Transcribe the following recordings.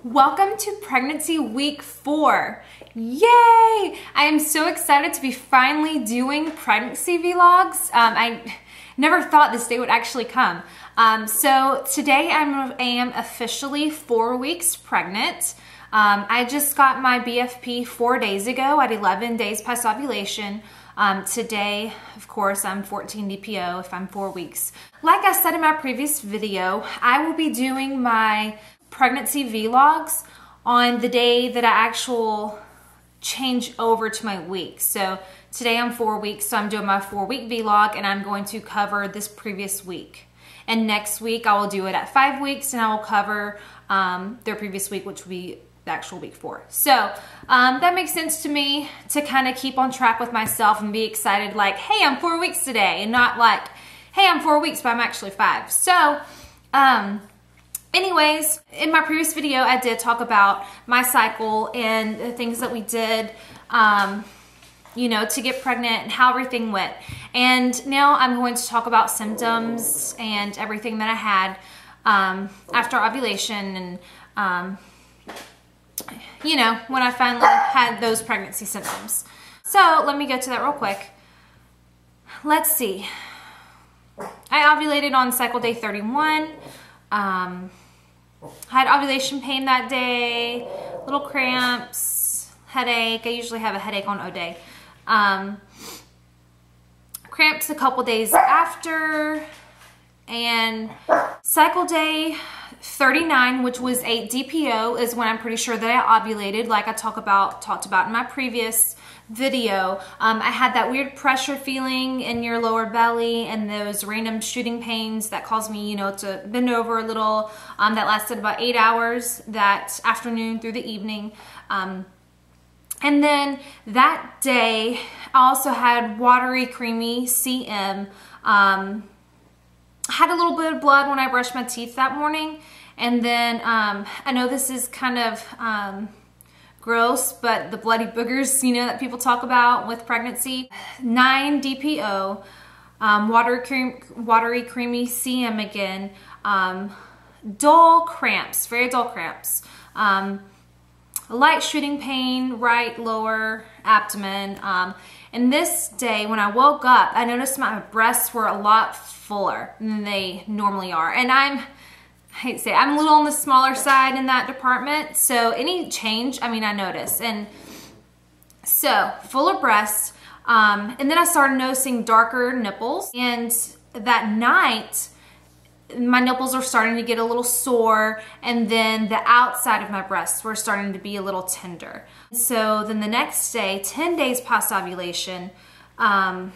Welcome to pregnancy week 4. Yay! I am so excited to be finally doing pregnancy vlogs. I never thought this day would actually come. So today I am officially 4 weeks pregnant. I just got my BFP 4 days ago at 11 days past ovulation. Today, of course, I'm 14 DPO if I'm 4 weeks. Like I said in my previous video, I will be doing my pregnancy vlogs on the day that I actually change over to my week. So today I'm 4 weeks, so I'm doing my 4-week vlog and I'm going to cover this previous week. And next week I will do it at 5 weeks and I will cover their previous week, which will be the actual week 4. So that makes sense to me to kind of keep on track with myself and be excited like, hey, I'm 4 weeks today, and not like, hey, I'm 4 weeks, but I'm actually 5. So, anyways, in my previous video, I did talk about my cycle and the things that we did, you know, to get pregnant and how everything went. And now I'm going to talk about symptoms and everything that I had after ovulation and, you know, when I finally had those pregnancy symptoms. So let me go to that real quick. Let's see. I ovulated on cycle day 31. I had ovulation pain that day, little cramps, headache. I usually have a headache on O day. Cramps a couple days after, and cycle day 39, which was 8 DPO, is when I'm pretty sure that I ovulated, like I talked about in my previous video. I had that weird pressure feeling in your lower belly and those random shooting pains that caused me, you know, to bend over a little. That lasted about 8 hours that afternoon through the evening. And then that day, I also had watery, creamy CM. I had a little bit of blood when I brushed my teeth that morning. And then I know this is kind of gross, but the bloody boogers, you know, that people talk about with pregnancy. 9 DPO, watery, creamy CM again, dull cramps, very dull cramps, light shooting pain, right lower abdomen. And this day, when I woke up, I noticed my breasts were a lot fuller than they normally are. And I hate to say it, I'm a little on the smaller side in that department. So any change, I mean, I notice. And so fuller breasts. And then I started noticing darker nipples. And that night, my nipples were starting to get a little sore. And then the outside of my breasts were starting to be a little tender. So then the next day, 10 days past ovulation, I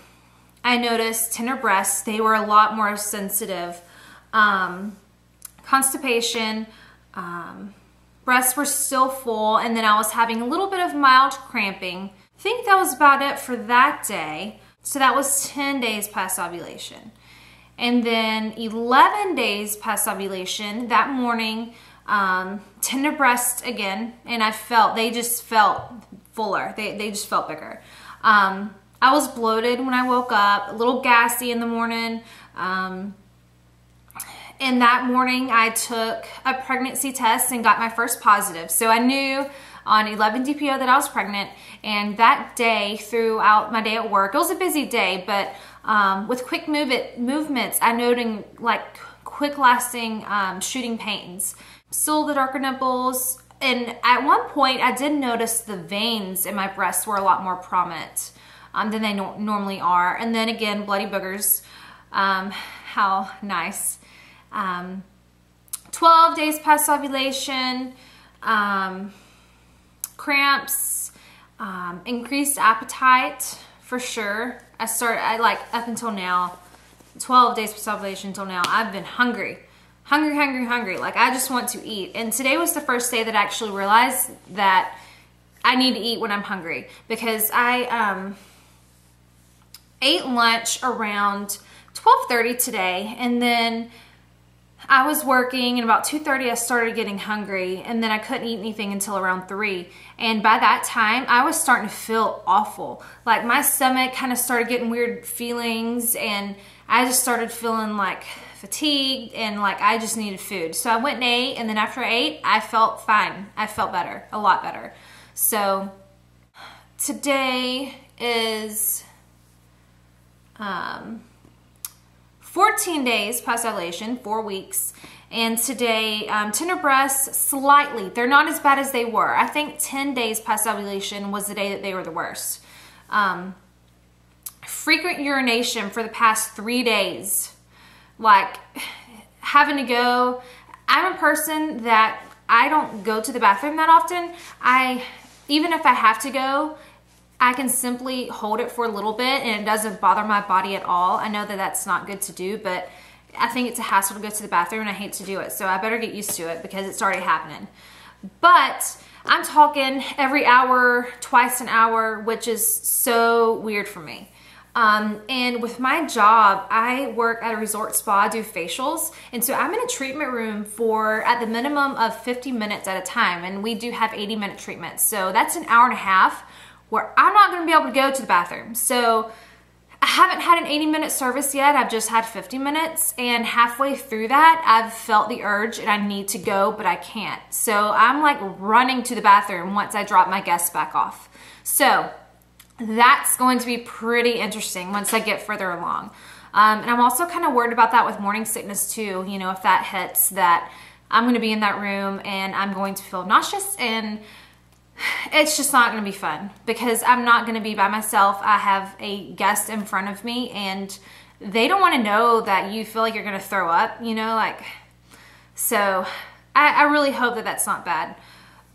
noticed tender breasts. They were a lot more sensitive. Constipation, breasts were still full, and then I was having a little bit of mild cramping. I think that was about it for that day. So that was 10 days past ovulation. And then 11 days past ovulation, that morning, tender breasts again, and they just felt fuller. They just felt bigger. I was bloated when I woke up, a little gassy in the morning. And that morning I took a pregnancy test and got my first positive. So I knew on 11 DPO that I was pregnant. And that day, throughout my day at work, it was a busy day, but with quick movements, I noted like quick lasting shooting pains. Still the darker nipples. And at one point I did notice the veins in my breasts were a lot more prominent than they normally are. And then again, bloody boogers. How nice. 12 days past ovulation, cramps, increased appetite for sure. I like up until now, 12 days past ovulation until now, I've been hungry. Like I just want to eat. And today was the first day that I actually realized that I need to eat when I'm hungry, because I ate lunch around 12:30 today, and then I was working, and about 2:30 I started getting hungry, and then I couldn't eat anything until around 3. And by that time, I was starting to feel awful. Like my stomach kind of started getting weird feelings, and I just started feeling like fatigued and like I just needed food. So I went and ate, and then after I ate, I felt fine. I felt better, a lot better. So today is 14 days past ovulation, 4 weeks. And today, tender breasts, slightly. They're not as bad as they were. I think 10 days past ovulation was the day that they were the worst. Frequent urination for the past 3 days. Like, having to go. I'm a person that I don't go to the bathroom that often. Even if I have to go, I can simply hold it for a little bit and it doesn't bother my body at all. I know that that's not good to do, but I think it's a hassle to go to the bathroom and I hate to do it. So I better get used to it because it's already happening. But I'm talking every hour, twice an hour, which is so weird for me. And with my job, I work at a resort spa, I do facials. And so I'm in a treatment room for at the minimum of 50 minutes at a time. And we do have 80-minute treatments. So that's an hour and a half where I'm not going to be able to go to the bathroom. So I haven't had an 80-minute service yet. I've just had 50 minutes. And halfway through that, I've felt the urge and I need to go, but I can't. So I'm like running to the bathroom once I drop my guests back off. So that's going to be pretty interesting once I get further along. And I'm also kind of worried about that with morning sickness too. You know, if that hits, that I'm going to be in that room and I'm going to feel nauseous, and it's just not going to be fun because I'm not going to be by myself. I have a guest in front of me and they don't want to know that you feel like you're going to throw up, you know, like, so I really hope that that's not bad.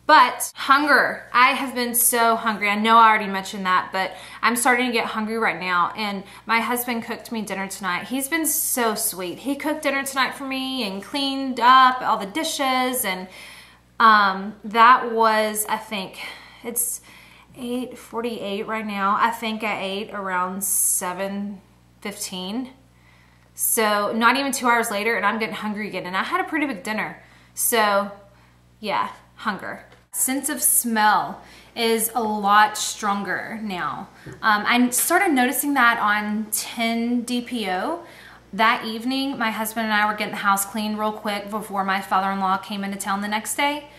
But hunger, I have been so hungry. I know I already mentioned that, but I'm starting to get hungry right now. And my husband cooked me dinner tonight. He's been so sweet. He cooked dinner tonight for me and cleaned up all the dishes. And that was, I think, it's 8:48 right now. I think I ate around 7:15. So not even 2 hours later and I'm getting hungry again. And I had a pretty big dinner. So yeah, hunger. Sense of smell is a lot stronger now. I started noticing that on 10 DPO. That evening, my husband and I were getting the house cleaned real quick before my father-in-law came into town the next day.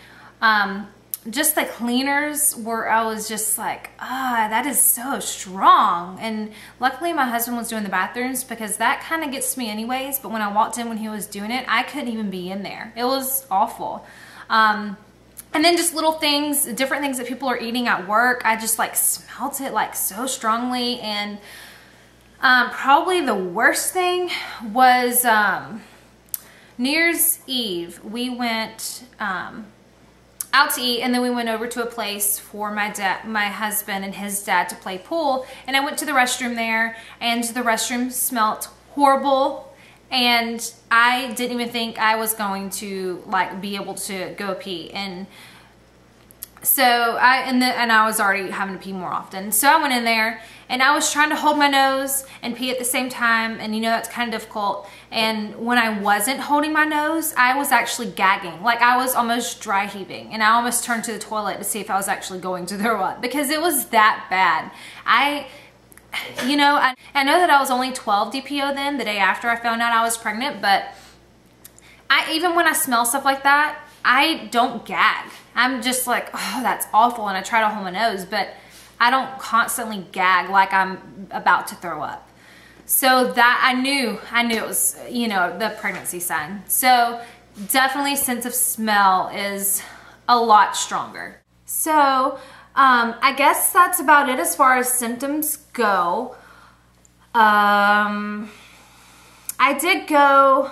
Just the cleaners were, I was just like, that is so strong. And luckily my husband was doing the bathrooms because that kind of gets me anyways. But when I walked in when he was doing it, I couldn't even be in there. It was awful. And then just little things, different things that people are eating at work. I just like smelt it like so strongly. And probably the worst thing was New Year's Eve. We went out to eat, and then we went over to a place for my husband and his dad to play pool. And I went to the restroom there, and the restroom smelt horrible. And I didn't even think I was going to like be able to go pee. And so I was already having to pee more often. So I went in there and I was trying to hold my nose and pee at the same time. And you know, that's kind of difficult. And when I wasn't holding my nose, I was actually gagging. Like I was almost dry heaving. And I almost turned to the toilet to see if I was actually going to throw up because it was that bad. You know, I know that I was only 12 DPO then, the day after I found out I was pregnant, but even when I smell stuff like that, I don't gag. I'm just like, oh, that's awful, and I try to hold my nose, but I don't constantly gag like I'm about to throw up. So that I knew it was, you know, the pregnancy sign. So definitely sense of smell is a lot stronger. So I guess that's about it as far as symptoms go. I did go,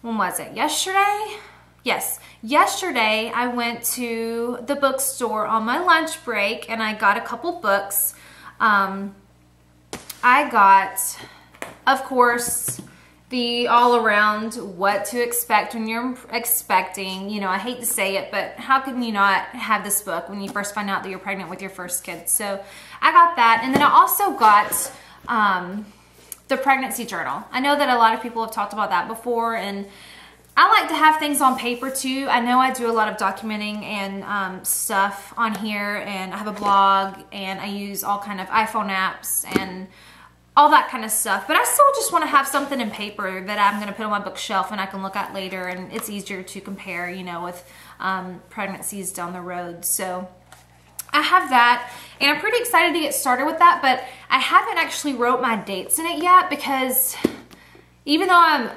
when was it? Yesterday? Yes. Yesterday I went to the bookstore on my lunch break and I got a couple books. I got, of course, the all around what to expect when you're expecting. You know, I hate to say it, but how can you not have this book when you first find out that you're pregnant with your first kid? So I got that. And then I also got the pregnancy journal. I know that a lot of people have talked about that before, and I like to have things on paper too. I know I do a lot of documenting and stuff on here, and I have a blog, and I use all kind of iPhone apps and all that kind of stuff. But I still just want to have something in paper that I'm going to put on my bookshelf and I can look at later, and it's easier to compare, you know, with pregnancies down the road. So I have that, and I'm pretty excited to get started with that, but I haven't actually wrote my dates in it yet, because even though I'm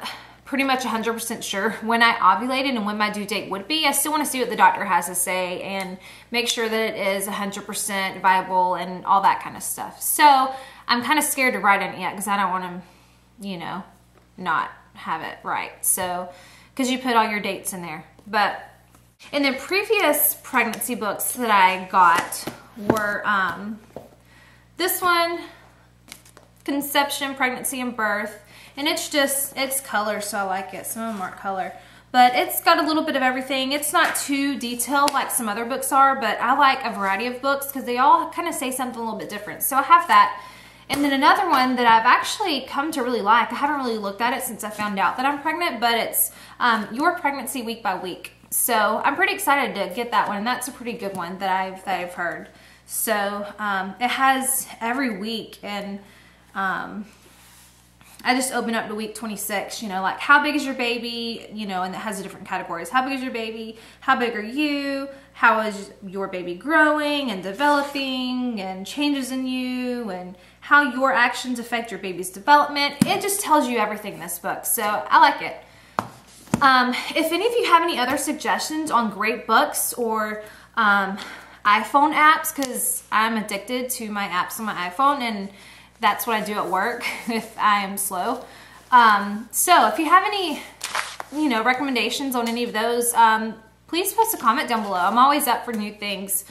pretty much 100% sure when I ovulated and when my due date would be, I still want to see what the doctor has to say and make sure that it is 100% viable and all that kind of stuff. So I'm kind of scared to write in it yet, because I don't want to, you know, not have it right. So, because you put all your dates in there. But in the previous pregnancy books that I got were this one, Conception, Pregnancy, and Birth. And it's color, so I like it. Some of them aren't color. But it's got a little bit of everything. It's not too detailed like some other books are, but I like a variety of books because they all kind of say something a little bit different. So I have that. And then another one that I've actually come to really like, I haven't really looked at it since I found out that I'm pregnant, but it's Your Pregnancy Week by Week. So I'm pretty excited to get that one, and that's a pretty good one that I've heard. So it has every week, and I just open up to week 26, you know, like how big is your baby, you know, and it has the different categories. How big is your baby? How big are you? How is your baby growing and developing, and changes in you, and how your actions affect your baby's development. It just tells you everything in this book, so I like it. If any of you have any other suggestions on great books or iPhone apps, because I'm addicted to my apps on my iPhone, and that's what I do at work if I am slow. So if you have any, you know, recommendations on any of those, please post a comment down below. I'm always up for new things.